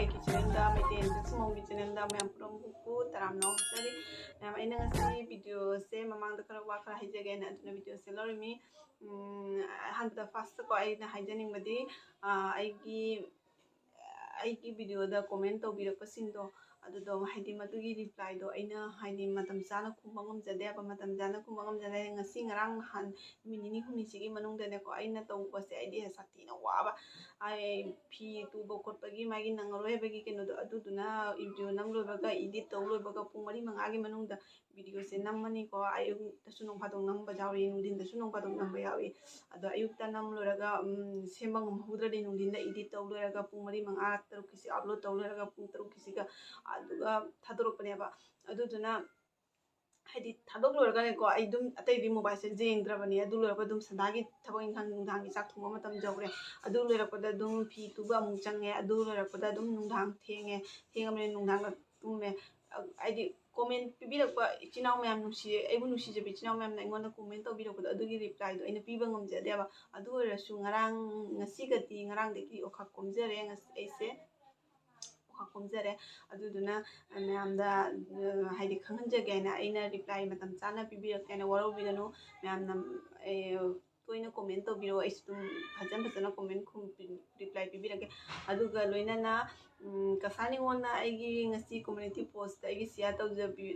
ꯑꯩꯒꯤ ꯆꯦꯅꯦꯜꯗ ꯃꯩꯇꯩ ꯖꯁꯃꯧꯒꯤ ꯆꯦꯅꯦꯜꯗ ꯃꯌꯥꯝ ꯄꯨꯝꯅꯃꯛꯄꯨ ꯇꯔꯥꯝꯅ ꯑꯣꯛꯆꯔꯤ ꯃꯌꯥꯝ ꯑꯩꯅ ꯉꯁꯤ ꯚꯤꯗꯤꯑꯣꯁꯦ ꯃꯃꯥꯡꯗ ꯈꯔ ꯍꯥꯏꯖꯒꯦꯅ ꯑꯗꯨꯅ ꯚꯤꯗꯤꯑꯣꯁꯦ ꯂꯧꯔꯤꯃꯤ ꯑꯍꯥꯟꯕꯗ ꯐꯥꯔꯁꯇꯀꯣ ꯑꯩꯅ ꯍꯥꯏꯖꯅꯤꯡꯕꯗꯤ ꯑꯩꯒꯤ ꯚꯤꯗꯤꯑꯣꯗ ꯀꯣꯃꯦꯟ ꯇꯧꯕꯤꯔꯛꯄꯁꯤꯡꯗꯣ ꯑꯗꯨꯗꯣ ꯍꯥꯏꯗꯤ ꯃꯗꯨꯒꯤ ꯔꯤꯄ꯭ꯂꯥꯏꯗꯣ ꯑꯩꯅ ꯍꯥꯏꯗꯤ ꯃꯇꯝ ꯆꯥꯅ ꯈꯨꯝꯕ ꯉꯝꯖꯗꯦꯕ ꯃꯇꯝ ꯆꯥꯅ ꯈꯨꯝꯕ ꯉꯝꯖꯗꯦ ꯉꯁꯤ ꯉꯔꯥꯡ ꯅꯍꯥꯟ ꯅꯨꯃꯤꯠ ꯅꯤꯅꯤ ꯍꯨꯝꯅꯤꯁꯤꯒꯤ ꯃꯅꯨꯡꯗꯅꯦꯀꯣ ꯑꯩꯅ ꯇꯧꯕꯁꯦ ꯑꯩꯗꯤ ꯁꯥꯊꯤꯅ ꯋꯥꯕ ꯐꯤ ꯇꯨꯕ ꯈꯣꯠꯄꯒꯤ ꯃꯥꯒꯤ ꯅꯪꯉꯔꯣꯏ ꯍꯥꯏꯕꯒꯤ ꯀꯩꯅꯣꯗꯣ ꯑꯗꯨꯗꯨꯅ ꯚꯤꯗꯤꯑꯣ ꯅꯝ ꯂꯣꯏꯕꯒ ꯏꯗꯤꯠ ꯇꯧ ꯂꯣꯏꯕꯒ ꯄꯨꯡ 4-5ꯒꯤ ꯃꯅꯨꯡꯗ ꯚꯤꯗꯤꯑꯣꯁꯦ ꯅꯝꯃꯅꯤꯀꯣ ꯑꯌꯨꯛꯇꯁꯨ ꯅꯣꯡ ꯐꯥꯗꯣꯛ ꯅꯝꯕ ꯌꯥꯎꯏ ꯅꯨꯡꯊꯤꯟꯗꯁꯨ ꯅꯣꯡ ꯐꯥꯗꯣꯛ ꯅꯝꯕ ꯌꯥꯎꯏ ꯑꯗꯣ ꯑꯌꯨꯛꯇ ꯅꯝ ꯂꯣꯏꯔꯒ ꯁꯦꯝꯕ ꯉꯝꯍꯧꯗ꯭ꯔꯗꯤ ꯅꯨꯡꯊꯤꯟꯗ ꯏꯗꯤꯠ ꯇꯧ ꯂꯣꯏꯔꯒ ꯄꯨꯡ 4-5-6ꯀꯤꯁꯤ ꯑꯞꯂꯣꯗ ꯇꯧ ꯂꯣꯏꯔꯒ ꯄꯨꯡ 6ꯀꯤꯁꯤꯒ ꯑꯗꯨꯒ ꯊꯥꯗꯣꯔꯛꯄꯅꯦꯕ ꯑꯗꯨꯗꯨꯅ ꯍꯥꯏꯗꯤ ꯊꯥꯗꯣꯛ ꯂꯣꯏꯔꯒꯅꯦꯀꯣ ꯑꯩ ꯑꯗꯨꯝ ꯑꯇꯩꯗꯤ ꯃꯣꯕꯥꯏꯜꯁꯦ ꯌꯦꯡꯗ꯭ꯔꯕꯅꯤ ꯑꯗꯨ ꯂꯣꯏꯔꯒ ꯑꯗꯨꯝ ꯁꯟꯗꯥꯒꯤ ꯊꯕꯛ ꯏꯪꯈꯥꯡ ꯅꯨꯡꯗꯥꯡꯒꯤ ꯆꯥꯛ ꯊꯣꯡꯕ ꯃꯇꯝ ꯌꯧꯔꯦ ꯑꯗꯨ ꯂꯣꯏꯔꯛꯄꯗ ꯑꯗꯨꯝ ꯐꯤ ꯇꯨꯕ ꯑꯃꯨꯛ ꯆꯪꯉꯦ ꯑꯗꯨ ꯂꯣꯏꯔꯛꯄꯗ ꯑꯗꯨꯝ ꯅꯨꯡꯗꯥꯡ ꯊꯦꯡꯉꯕꯅꯤꯅ ꯅꯨꯡꯗꯥꯡꯗ ꯇꯨꯝꯃꯦ ꯍꯥꯏꯗꯤ ꯀꯣꯃꯦꯟ ꯄꯤꯕꯤꯔꯛꯄ ꯏꯆꯤꯜ ꯏꯅꯥꯎ ꯃꯌꯥꯝ ꯑꯩꯕꯨ ꯅꯨꯡꯁꯤꯖꯕ ꯏꯆꯤꯜ ꯏꯅꯥꯎ ꯃꯌꯥꯝꯅ ꯑꯩꯉꯣꯟꯗ ꯀꯣꯃꯦꯟ ꯇꯧꯕꯤꯔꯛꯄꯗꯣ ꯑꯗꯨꯒꯤ ꯔꯤꯄ꯭ꯂꯥꯏꯗꯣ ꯑꯩꯅ ꯄꯤꯕ ꯉꯝꯖꯗꯦꯕ ꯑꯗꯨ ꯑꯣꯏꯔꯁꯨ ꯉꯔꯥꯡꯗꯒꯤ ꯑꯣꯈꯥꯛ ꯀꯣꯝꯖꯔꯦ ꯑꯩꯁꯦ ꯑꯣꯈꯥꯛ ꯀꯣꯝꯖꯔꯦ ꯑꯗꯨꯗꯨꯅ ꯃꯌꯥꯝꯗ ꯍꯥꯏꯗꯤ ꯈꯪꯍꯟꯖꯒꯦ ꯍꯥꯏꯅ ꯑꯩꯅ ꯔꯤꯄ꯭ꯂꯥꯏ ꯃꯇꯝ ꯆꯥꯅ ꯄꯤꯕꯤꯔꯛꯀꯦ ꯍꯥꯏꯅ ꯋꯥꯔꯧꯕꯤꯒꯅꯨ ꯃꯌꯥꯝꯅ ꯇꯣꯏꯅ ꯀꯣꯃꯦꯟ ꯇꯧꯕꯤꯔꯛꯑꯣ ꯑꯩꯁꯨ ꯑꯗꯨꯝ ꯐꯖꯅ ꯀꯣꯃꯦꯟ ꯔꯤꯄ꯭ꯂꯥꯏ ꯄꯤꯕꯤꯔꯛꯀꯦ ꯑꯗꯨꯒ ꯂꯣꯏꯅꯅ ꯀꯁꯥ ꯅꯤꯉꯣꯜꯅ ꯑꯩꯒꯤ ꯉꯁꯤ ꯀꯝꯃꯨꯅꯤꯇꯤ ꯄꯣꯁꯇ ꯑꯩꯒꯤ ꯁꯤꯌꯥꯔ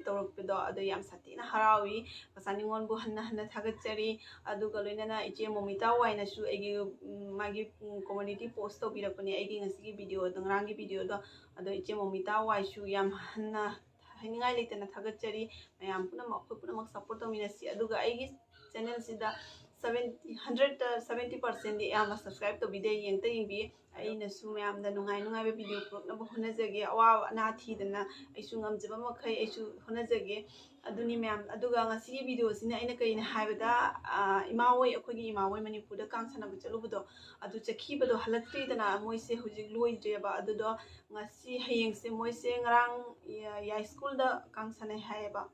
ꯇꯧꯔꯛꯄꯗꯣ ꯑꯗꯣ ꯌꯥꯝ ꯁꯥꯊꯤꯅ ꯍꯔꯥꯎꯏ ꯀꯁꯥ ꯅꯤꯉꯣꯜꯕꯨ ꯍꯟꯅ ꯊꯥꯒꯠꯆꯔꯤ ꯑꯗꯨꯒ ꯂꯣꯏꯅꯅ ꯏꯆꯦ ꯃꯣꯃꯤꯇꯥ ꯋꯥꯏꯅꯁꯨ ꯃꯥꯒꯤ ꯀꯝꯃꯨꯅꯤꯇꯤ ꯄꯣꯁ ꯇꯧꯕꯤꯔꯛꯄꯅꯦ ꯑꯩꯒꯤ ꯉꯁꯤꯒꯤ ꯚꯤꯗꯤꯑꯣꯗꯣ ꯉꯔꯥꯡꯒꯤ ꯚꯤꯗꯤꯑꯣꯗꯣ ꯑꯗꯣ ꯏꯆꯦ ꯃꯣꯃꯤꯇꯥ ꯋꯥꯏꯁꯨ ꯌꯥꯝ ꯍꯟꯅ ꯍꯥꯏꯅꯤꯡꯉꯥꯏ ꯂꯩꯇꯅ ꯊꯥꯒꯠꯆꯔꯤ ꯃꯌꯥꯝ ꯄꯨꯝꯅꯃꯛ ꯑꯩꯈꯣꯏ ꯄꯨꯝꯅꯃꯛ ꯁꯞꯄꯣꯔꯠ ꯇꯧꯃꯤꯟꯅꯁꯤ ꯑꯗꯨꯒ ꯑꯩꯒꯤ ꯆꯦꯅꯦꯜꯁꯤꯗ 100%ꯗꯤ ꯑꯌꯥꯝꯕ ꯁꯕꯁꯀ꯭ꯔꯥꯏꯕ ꯇꯧꯕꯤꯗꯦ ꯌꯦꯡꯕꯤꯌꯦ ꯑꯩꯅꯁꯨ ꯃꯌꯥꯝꯗ ꯅꯨꯡꯉꯥꯏꯕ ꯚꯤꯗꯤꯑꯣ ꯄꯨꯔꯛꯅꯕ ꯍꯣꯠꯅꯖꯒꯦ ꯑꯋꯥꯕ ꯑꯅꯥ ꯊꯤꯗꯅ ꯑꯩꯁꯨ ꯉꯝꯖꯕ ꯃꯈꯩ ꯑꯩꯁꯨ ꯍꯣꯠꯅꯖꯒꯦ ꯑꯗꯨꯅꯤ ꯃꯌꯥꯝ ꯑꯗꯨꯒ ꯉꯁꯤꯒꯤ ꯚꯤꯗꯤꯑꯣꯁꯤꯅ ꯑꯩꯅ ꯀꯩꯅ ꯍꯥꯏꯕꯗ ꯑꯩꯈꯣꯏꯒꯤ ꯏꯃꯥꯍꯣꯏ ꯃꯅꯤꯄꯨꯔꯗ ꯀꯥꯡ ꯁꯥꯟꯅꯕ ꯆꯠꯂꯨꯕꯗꯣ ꯑꯗꯨ ꯆꯠꯈꯤꯕꯗꯣ ꯍꯜꯂꯛꯇ꯭ꯔꯤꯗꯅ ꯃꯣꯏꯁꯦ ꯍꯧꯖꯤꯛ ꯂꯣꯏꯗ꯭ꯔꯦꯕ ꯑꯗꯨꯗꯣ ꯍꯌꯦꯡꯁꯦ ꯃꯣꯏꯁꯦ ꯉꯔꯥꯡ ꯌꯥꯏꯁ꯭ꯀꯨꯜꯗ ꯀꯥꯡ ꯁꯥꯟꯅꯩ ꯍꯥꯏꯌꯦꯕ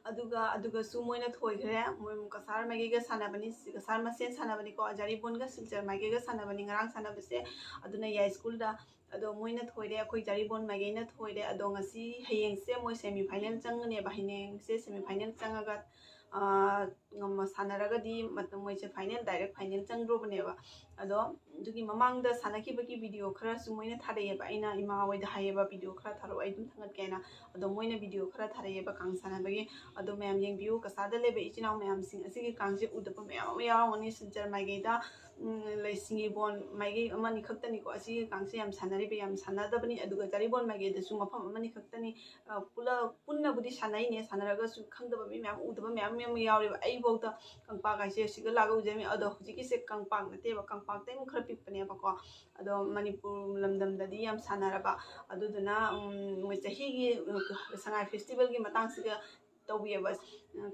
ꯑꯗꯨꯒꯁꯨ ꯃꯣꯏꯅ ꯊꯣꯏꯈ꯭ꯔꯦ ꯃꯣꯏ ꯀꯁꯥꯔ ꯃꯥꯏꯀꯩꯒ ꯁꯥꯟꯅꯕꯅꯤ ꯀꯁꯥꯔ ꯃꯁꯦꯟ ꯁꯥꯟꯅꯕꯅꯤꯀꯣ ꯖꯥꯔꯤꯕꯣꯟꯒ ꯁꯤꯜꯆꯔ ꯃꯥꯏꯀꯩꯒ ꯁꯥꯟꯅꯕꯅꯤ ꯉꯔꯥꯡ ꯁꯥꯟꯅꯕꯁꯦ ꯑꯗꯨꯅ ꯌꯥꯏꯁ꯭ꯀꯨꯜꯗ ꯑꯗꯣ ꯃꯣꯏꯅ ꯊꯣꯏꯔꯦ ꯑꯩꯈꯣꯏ ꯖꯥꯔꯤꯕꯣꯟ ꯃꯥꯏꯀꯩꯅ ꯊꯣꯏꯔꯦ ꯑꯗꯣ ꯍꯌꯦꯡꯁꯦ ꯃꯣꯏ ꯁꯦꯃꯤꯐꯥꯏꯅꯦꯜ ꯆꯪꯒꯅꯦꯕ ꯍꯌꯦꯡꯁꯦ ꯁꯦꯃꯤꯐꯥꯏꯅꯦꯜ ꯆꯪꯉꯒ ꯁꯥꯟꯅꯔꯒꯗꯤ ꯃꯣꯏꯁꯦ ꯗꯥꯏꯔꯦꯛ ꯐꯥꯏꯅꯦꯜ ꯆꯪꯗ꯭ꯔꯣꯕꯅꯦꯕ ꯑꯗꯣ ꯑꯗꯨꯒꯤ ꯃꯃꯥꯡꯗ ꯁꯥꯟꯅꯈꯤꯕꯒꯤ ꯚꯤꯗꯤꯑꯣ ꯈꯔꯁꯨ ꯃꯣꯏꯅ ꯊꯥꯔꯛꯑꯦꯕ ꯑꯩꯅ ꯏꯃꯥ ꯍꯣꯏꯗ ꯍꯥꯏꯌꯦꯕ ꯚꯤꯗꯤꯑꯣ ꯈꯔ ꯊꯥꯔꯛꯑꯣ ꯑꯩ ꯑꯗꯨꯝ ꯊꯥꯒꯠꯀꯦ ꯍꯥꯏꯅ ꯑꯗꯣ ꯃꯣꯏꯅ ꯚꯤꯗꯤꯑꯣ ꯈꯔ ꯊꯥꯔꯛꯑꯦꯕ ꯀꯥꯡ ꯁꯥꯟꯅꯕꯒꯤ ꯑꯗꯣ ꯃꯌꯥꯝ ꯌꯦꯡꯕꯤꯌꯨ ꯀꯁꯥꯔꯗ ꯂꯩꯕ ꯏꯆꯤꯜ ꯏꯅꯥꯎ ꯃꯌꯥꯝꯁꯤꯡ ꯑꯁꯤꯒꯤ ꯀꯥꯡꯁꯦ ꯎꯗꯕ ꯃꯌꯥꯝ ꯑꯃ ꯌꯥꯎꯔꯝꯒꯅꯤ ꯁꯤꯜꯆꯔ ꯃꯥꯏꯀꯩꯗ ꯁꯤꯡꯒꯤꯕꯣꯟ ꯃꯥꯏꯀꯩ ꯑꯃꯅꯤ ꯈꯛꯇꯅꯤꯀꯣ ꯑꯁꯤꯒꯤ ꯀꯥꯡꯁꯦ ꯌꯥꯝ ꯁꯥꯟꯅꯔꯤꯕ ꯌꯥꯝ ꯁꯥꯟꯅꯗꯕꯅꯤ ꯑꯗꯨꯒ ꯖꯥꯔꯤꯕꯣꯟ ꯃꯥꯏꯀꯩꯗꯁꯨ ꯃꯐꯝ ꯑꯃꯅꯤ ꯈꯛꯇꯅꯤ ꯄꯨꯟꯅꯕꯨꯗꯤ ꯁꯥꯟꯅꯩꯅꯦ ꯁꯥꯟꯅꯔꯒꯁꯨ ꯈꯪꯗꯕ ꯃꯤ ꯃꯌꯥꯝ ꯎꯗꯕ ꯃꯌꯥꯝ ꯌꯥꯎꯔꯦꯕ ꯑꯩꯐꯧꯗ ꯀꯪꯄꯥꯛ ꯍꯥꯏꯁꯦ ꯁꯤꯒ ꯂꯥꯛꯒ ꯎꯖꯩ ꯑꯗꯣ ꯍꯧꯖꯤꯛꯀꯤꯁꯦ ꯀꯪꯄꯥꯛ ꯅꯠꯇꯦꯕ ꯀꯪꯄꯥꯛꯇꯩ ꯑꯃꯨꯛ ꯈꯔ ꯄꯤꯛꯄꯅꯦꯕꯀꯣ ꯑꯗꯣ ꯃꯅꯤꯄꯨꯔ ꯂꯝꯗꯝꯗꯗꯤ ꯌꯥꯝ ꯁꯥꯟꯅꯔꯕ ꯑꯗꯨꯗꯨꯅ ꯃꯣꯏ ꯆꯍꯤꯒꯤ ꯁꯉꯥꯏ ꯐꯦꯁꯇꯤꯚꯦꯜꯒꯤ ꯃꯇꯥꯡꯁꯤꯒ ꯇꯧꯕꯤꯑꯕ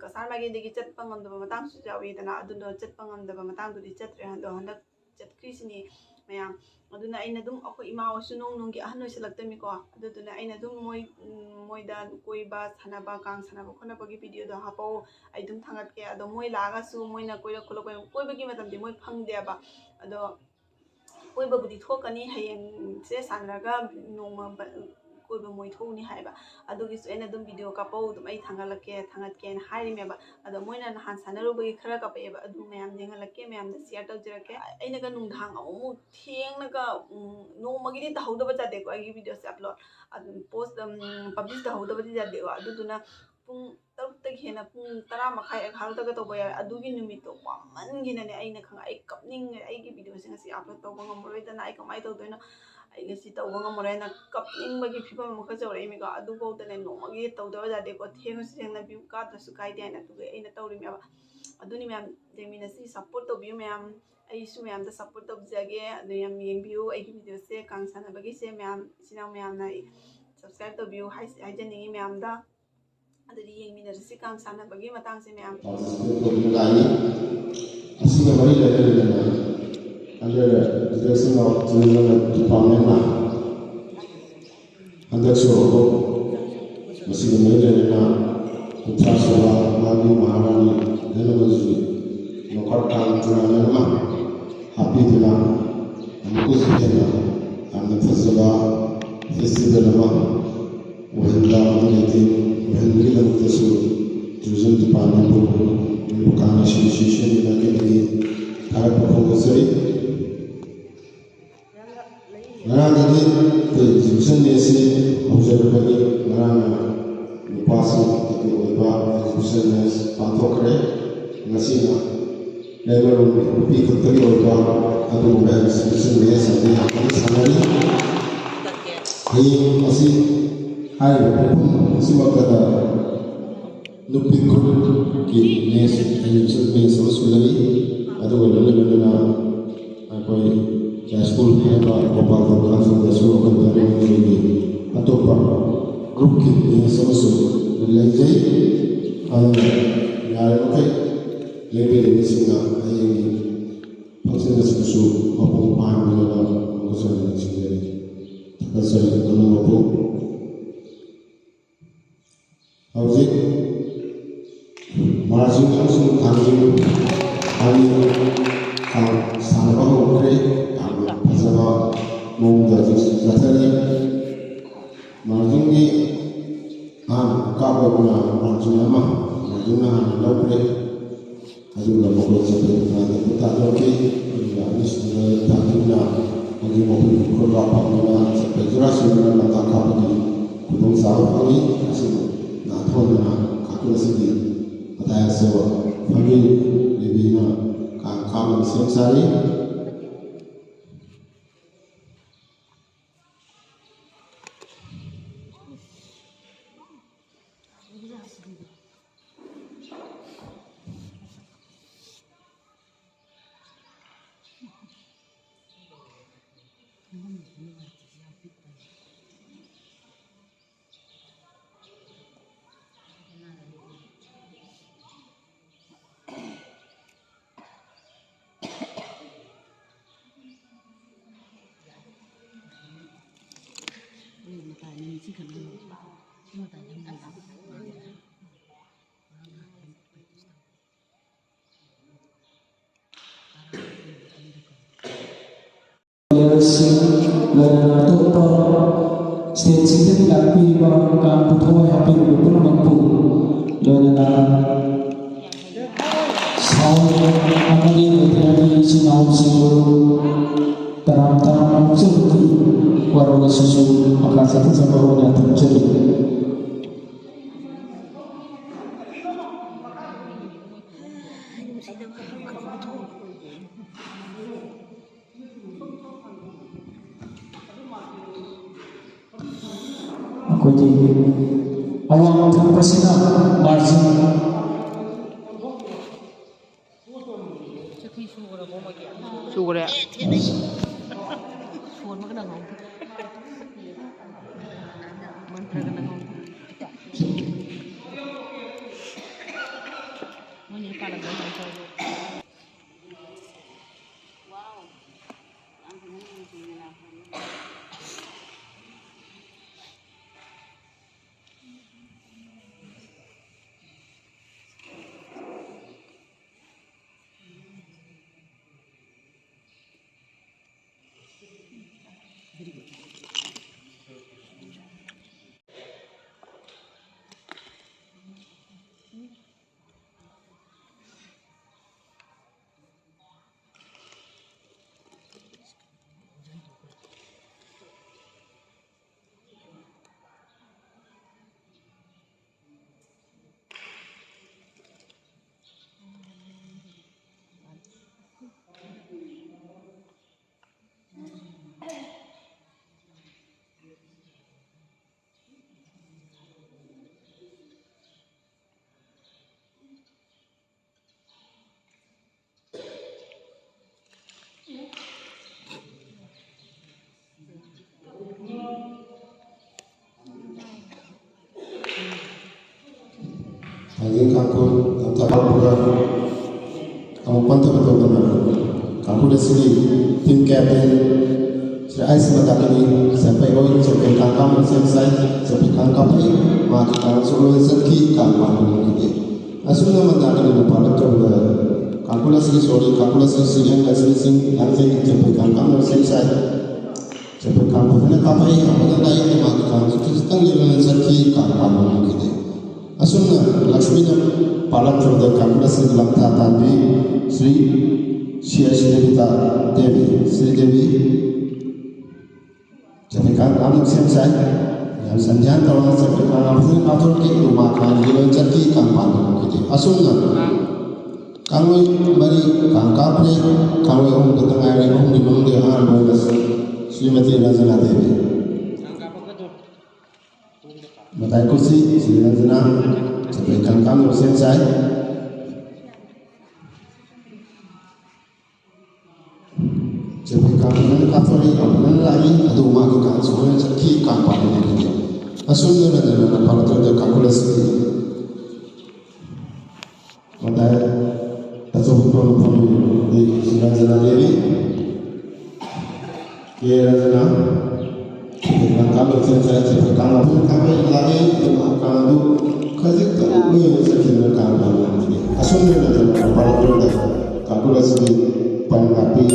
ꯀꯁꯥꯔ ꯃꯥꯏꯀꯩꯗꯒꯤ ꯆꯠꯄ ꯉꯝꯗꯕ ꯃꯇꯥꯡꯁꯨ ꯌꯥꯎꯏꯗꯅ ꯑꯗꯨꯗꯣ ꯆꯠꯄ ꯉꯝꯗꯕ ꯃꯇꯥꯡꯗꯨꯗꯤ ꯆꯠꯇ꯭ꯔꯦ ꯑꯗꯣ ꯍꯟꯗꯛ ꯆꯠꯈ꯭ꯔꯤꯁꯤꯅꯤ ꯃꯌꯥꯝ ꯑꯗꯨꯅ ꯑꯩꯅ ꯑꯗꯨꯝ ꯑꯩꯈꯣই ꯏꯃꯥ ꯍꯣꯏꯁꯨ ꯅꯣꯡꯒꯤ ꯑꯍꯟ ꯑꯣꯏꯁꯜꯂꯛꯇꯃꯤꯀꯣ ꯑꯗꯨꯗꯨꯅ ꯑꯩꯅ ꯑꯗꯨꯝ ꯃꯣꯏꯗ ꯀꯣꯏꯕ ꯁꯥꯟꯅꯕ ꯀꯥꯡ ꯁꯥꯟꯅꯕ ꯈꯣꯠꯅꯕꯒꯤ ꯚꯤꯗꯤꯑꯣꯗꯣ ꯍꯥꯞꯄꯛꯑꯣ ꯑꯩ ꯑꯗꯨꯝ ꯊꯥꯒꯠꯀꯦ ꯑꯗꯣ ꯃꯣꯏ ꯂꯥꯛꯑꯒꯁꯨ ꯃꯣꯏꯅ ꯀꯣꯏꯔꯛ ꯈꯣꯠꯂꯛꯄ ꯀꯣꯏꯕꯒꯤ ꯃꯇꯝꯗꯤ ꯃꯣꯏ ꯐꯪꯗꯦꯕ ꯑꯗꯣ ꯀꯣꯏꯕꯕꯨꯗꯤ ꯊꯣꯛꯀꯅꯤ ꯍꯌꯦꯡꯁꯦ ꯁꯥꯟꯅꯔꯒ ꯅꯣꯡꯃ ꯀꯣꯏꯕ ꯃꯣꯏ ꯊꯣꯛꯎꯅꯤ ꯍꯥꯏꯕ ꯑꯗꯨꯒꯤꯁꯨ ꯑꯩꯅ ꯑꯗꯨꯝ ꯚꯤꯗꯤꯑꯣ ꯀꯥꯞꯄꯛꯎ ꯑꯗꯨꯝ ꯑꯩ ꯊꯥꯒꯠꯀꯦꯅ ꯍꯥꯏꯔꯤꯃꯦꯕ ꯑꯗꯣ ꯃꯣꯏꯅ ꯅꯍꯥꯟ ꯁꯥꯟꯅꯔꯨꯕꯒꯤ ꯈꯔ ꯀꯥꯞꯄꯛꯑꯦꯕ ꯑꯗꯨ ꯃꯌꯥꯝ ꯌꯦꯡꯍꯜꯂꯛꯀꯦ ꯃꯌꯥꯝꯗ ꯁꯤꯌꯥꯔ ꯇꯧꯖꯔꯛꯀꯦ ꯑꯩꯅꯒ ꯅꯨꯡꯗꯥꯡ ꯑꯃꯨꯛ ꯊꯦꯡꯅꯒ ꯅꯣꯡꯃꯒꯤꯗꯤ ꯇꯧꯍꯧꯗꯕ ꯌꯥꯗꯦꯀꯣ ꯑꯩꯒꯤ ꯚꯤꯗꯤꯑꯣꯁꯦ ꯑꯞꯂꯣꯗ ꯑꯗꯨꯝ ꯄꯣꯁ ꯄꯕ꯭ꯂꯤꯁ ꯇꯧꯍꯧꯗꯕꯗꯤ ꯌꯥꯗꯦꯀꯣ ꯑꯗꯨꯗꯨꯅ ꯄꯨꯡ 6ꯇꯒꯤ ꯍꯦꯟꯅ ꯄꯨꯡ 10:30 ꯇꯧꯕ ꯌꯥꯎꯋꯦ ꯑꯗꯨꯒꯤ ꯅꯨꯃꯤꯠꯇꯣ ꯋꯥꯃꯟꯒꯤꯅꯅꯦ ꯑꯩ ꯀꯞꯅꯤꯡꯉꯦ ꯑꯩꯒꯤ ꯚꯤꯗꯤꯑꯣꯁꯦ ꯉꯁꯤ ꯑꯞꯂꯣꯗ ꯇꯧꯕ ꯉꯝꯃꯔꯣꯏꯗꯅ ꯑꯩ ꯀꯃꯥꯏꯅ ꯇꯧꯗꯣꯏꯅꯣ ꯑꯩ ꯉꯁꯤ ꯇꯧꯕ ꯉꯝꯃꯔꯣꯏꯅ ꯀꯞꯅꯤꯡꯕꯒꯤ ꯐꯤꯕꯝ ꯑꯃꯈꯛ ꯌꯧꯔꯛꯏꯃꯤꯀꯣ ꯑꯗꯨꯐꯥꯎꯗꯅꯦ ꯅꯣꯡꯃꯒꯤ ꯇꯧꯗꯕ ꯌꯥꯗꯦꯀꯣ ꯊꯦꯡꯉꯁꯨ ꯊꯦꯡꯅ ꯚ꯭ꯌꯨ ꯀꯥꯗ꯭ꯔꯁꯨ ꯀꯥꯏꯗꯦ ꯍꯥꯏꯅ ꯑꯗꯨꯒ ꯑꯩꯅ ꯇꯧꯔꯤꯃꯦꯕ ꯑꯗꯨꯅꯤ ꯃꯌꯥꯝ ꯌꯦꯡꯃꯤꯟꯅꯁꯤ ꯁꯞꯄꯣꯔꯠ ꯇꯧꯕꯤꯌꯨ ꯃꯌꯥꯝ ꯑꯩꯁꯨ ꯃꯌꯥꯝꯗ ꯁꯞꯄꯣꯔꯠ ꯇꯧꯖꯒꯦ ꯑꯗꯨ ꯌꯥꯝ ꯌꯦꯡꯕꯤꯌꯨ ꯑꯩꯒꯤ ꯚꯤꯗꯤꯑꯣꯁꯦ ꯀꯥꯡ ꯁꯥꯟꯅꯕꯒꯤꯁꯦ ꯃꯌꯥꯝ ꯏꯆꯤꯟ ꯏꯅꯥꯎ ꯃꯌꯥꯝꯅ ꯁꯕꯁꯀ꯭ꯔꯥꯏꯕ ꯇꯧꯕꯤꯌꯨ ꯍꯥꯏꯖꯅꯤꯡꯉꯤ ꯃꯌꯥꯝꯗ ꯑꯗꯨꯗꯤ ꯌꯦꯡꯃꯤꯟꯅꯔꯁꯤ ꯀꯥꯡ ꯁꯥꯟꯅꯕꯒꯤ ꯃꯇꯥꯡꯁꯦ ꯃꯌꯥꯝ ꯑꯁꯤꯒ ꯃꯔꯤ ꯂꯩꯅꯅ under the direction of Tourism Department ꯍꯟꯗꯛꯁꯨ ꯃꯁꯤꯒ ꯃꯔꯤ ꯂꯩꯅꯅ ꯀꯨꯟꯊ꯭ꯔꯥꯁꯨꯕ ꯃꯥꯒꯤ ꯃꯍꯥꯔꯥꯅꯤ ꯙꯅꯕꯖꯤ ꯅꯣꯀꯥꯎꯠ ꯀꯥꯡ ꯇꯨꯔꯅꯥꯃꯦꯟꯠ ꯑꯃ ꯍꯥꯞꯄꯤꯗꯨꯅ ꯑꯃꯨꯛꯀꯁꯨ ꯍꯦꯟꯅ ꯌꯥꯝꯅ फजबा फेस्टिवल वहला टूरिज्म डिपार्टमेंट को एसोसिएशन की थारक फोंगजरी ngaraangi ko exhibition ne si haujarabani ngarana nupasi ki oiba exhibition ne panthokre ngasina level rupi khattari oiba adu exhibition ne sadi akani sanari hi asi hai simakada nupi ki ne exhibition ne solusulari adu golana akoi school है तो गोपाल को class में शुरू कर देने के लिए अतोपा group की ये समस्या ले जाए और यार ओके लेबे लेबे सिंगा ये फंक्शन में शुरू अपन पान में लगा कुछ नहीं चाहिए ऐसे करना होगा और जी मार्जिन का सुन थांजिंग आनी सानवा होके फजबा मोंदा जथरी मार्जिन काबना मार्जिन मार्जिन लौरे अदुगा मको चपेना दता लोके अनिसना ताकिना अगी मको खोला पाना चपेजरा सुना लता कापनी खुदों सावनी असि नाथोना काकुलसिदी अताया सो फगी लेबिना काम सेंसारी stage dilakukan kan putuh hampir 20 dan sound amagi dari sinau singguru taram seperti warga susu maka satu sama terjadi awang terpesona margin sugar ya Angin kanku tanpa bukan kamu pantau betul benar. Kanku di sini tim captain Sri sebentar ini sampai oi sampai kangkam selesai sampai kangkam ini maka kalau solo seki kangkam ini. Asalnya mendak ini lupa betul benar. Kalkulasi sorry kalkulasi sih yang sing sampai kangkam selesai Cepat kamu kena kapai apa dah yang dimakan kita tanggilan sakit kapan kita. Asalnya Lakshmi nam palat terhadap kamu dah segelam tatan di Sri Shirashita Devi Sri Devi. Cepat kamu sensai yang sanjang kalau cepat kamu atur ke rumah tanggilan sakit kapan kita. Asalnya kamu beri kangkap ni kamu yang ketengah yang di mana dia harus Srimati Ranjana Devi. Matai kursi Sri Ranjana sampaikan kami selesai. Sampaikan kami kafiri apabila lagi ada umat kita semua sakit kapan ini. Asalnya Ranjana pada terjadi kalkulasi. Matai asal pun di Sri Ranjana Devi. Ia adalah kalau saya pertama pun kami lagi akan tu kerja tu yang saya kira asalnya adalah kalau kalkulasi pangapi